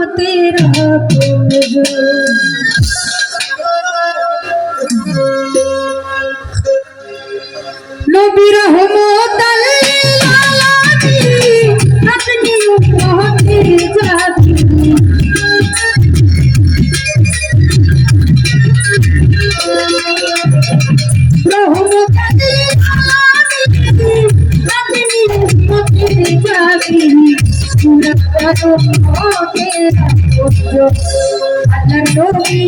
तेरा नबी रहमत अपनी पहुंचे जाती रहमत अपनी पहुंचे जाती पूरा करो तेरा अल्लाह नबी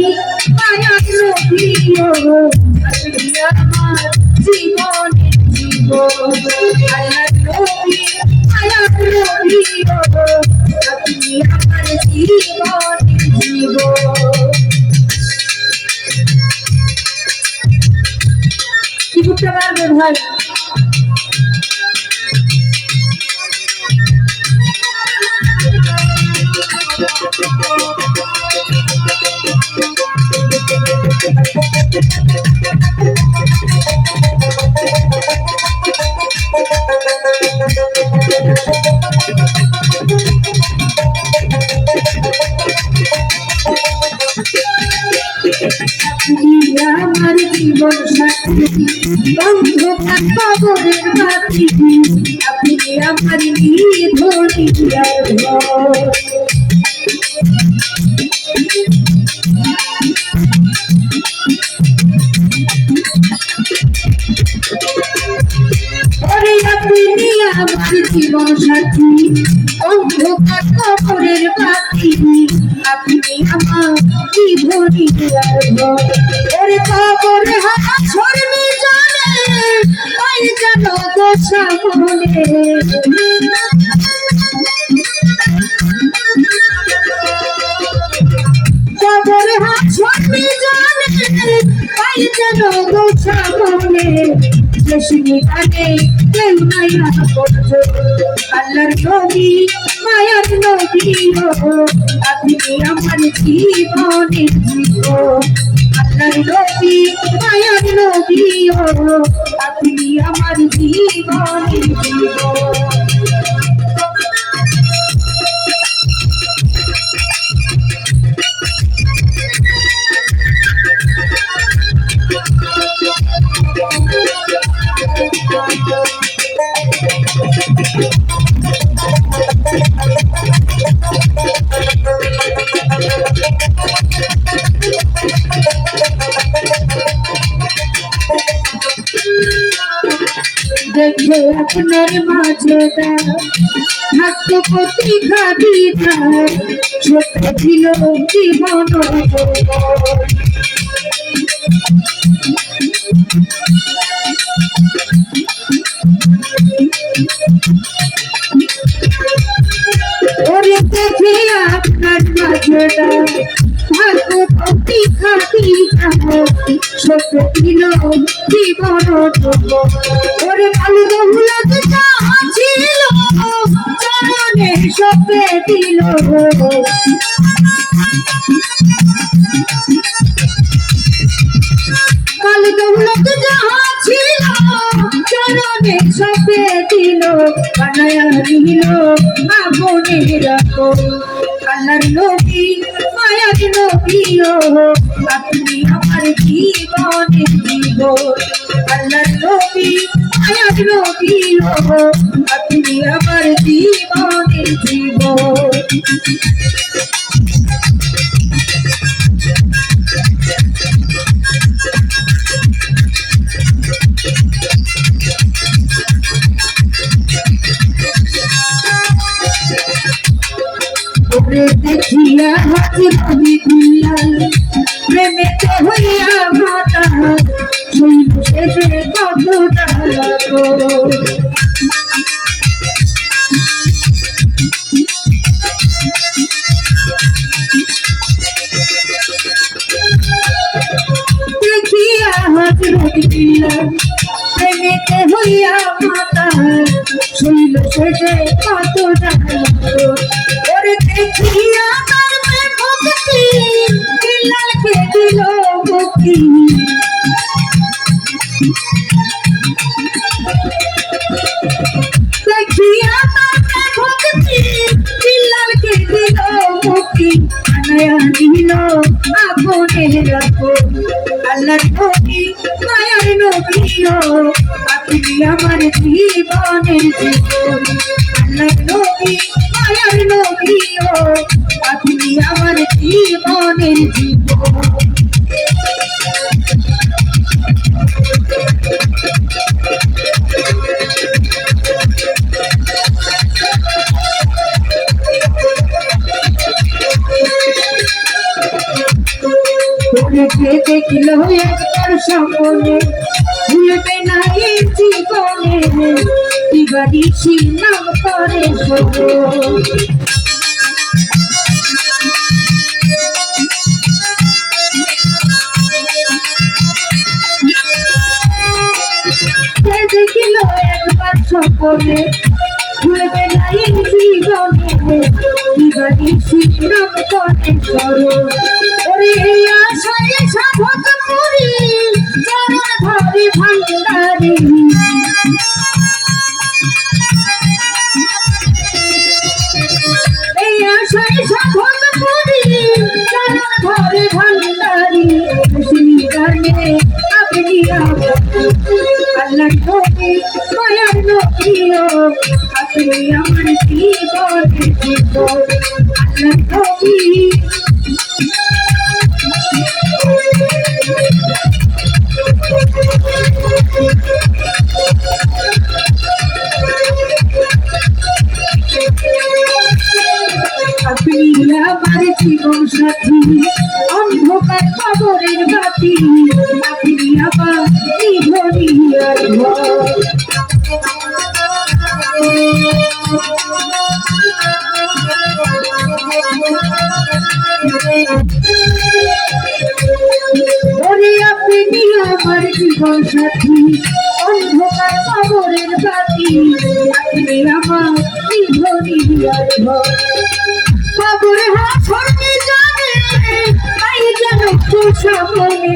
माया नबी ओ अल्लाह আমার জীবন জীবন আল্লাহ নবী আয়া নবী ও আপনি আমার জীবন জীবন কি বুঝতে পারবে ভাই আমার জীবন সাথী অন্ধকার কবরের বাতি আপনি আমার নিধনি ওরে আপনি আমার জীবন সাথী অন্ধকার কবরের বাতি আপনি আমার নিধনি ওরে কবরে হাসর মিজানে পাই যেন গো সামনে কবরে হাসর মিজানে পাই যেন গো সামনে জেসিনি কানে কেউ নাই আপন আল্লাহর নবী মায়ার নবী ও আপনি আমার জীবনের জীবন আল্লাহর নবী মায়ার নবী ও আপনি আমার জীবনের জীবন দেখে আপনার মাঝে থাকতো প্রতিভা বিধা ছোট ছিল জীবন ওরে দেখে আপনার মাঝে থাকতো প্রতিভা বিধা ছোট ছিল জীবন ওরে কালু বহুলা যা ছিল চরণে সপে দিল কালু বহুলা যা ছিল চরণে সপে দিল বানায়া দিল আপনি রাখো আল্লাহর নবী মায়ার নবী ও আপনি আমার জীবনের জীবন আল্লাহর নবী মায়ার নবী ও আপনি আমার জীবনের জীবন দেখিয়া হাজির হবি দুলাল প্রেমেতে হইয়া মাতা হইল শেষে কতটা লাগো দেখিয়া হাজির হবি দুলাল প্রেমেতে হইয়া মাতা হইল শেষে কতটা লাগো ওরে দেখিয়া তার মে ভক্তি দিলকে দিল মুক্তি দেখিয়া তার মে ভক্তি দিলকে দিল মুক্তি দিও আপনে রাখো আল্লাহর নবী মায়ার নবীও আপনি আমার জীবনের জীবন আল্লাহর নবী মায়ার নবীও আপনি আমার জীবনের জীবন তোকে দেখলো একবার সামনে ভুলবে না এই জীবনে দিবানিশি নাম করে শোনো দেখিলো একবার সকলে ভুলবে না এই জীবনে দিবানিশি নাম করে শোনো ওরে আশায় সাধক করি চরণ ধরে ভান্ডারি এই আশায় সাধক করি চরণ ধরে ভান্ডারি শ্রীগানে আপনি আল্লাহ নবী মায়ার নবীও আপনি আমার জীবনে জীবন আল্লাহ নবী আপনি আমার জীবন সাথী অন্ধকার কবরের বাতি আপনি আমার জীবনিয়ার ঘর ওরে আপনি আমার জীবন সাথী অন্ধকার কবরের বাতি আপনি আমার জীবনিয়ার ঘর কবরে হাসরকে জানে তাই যেন সামনে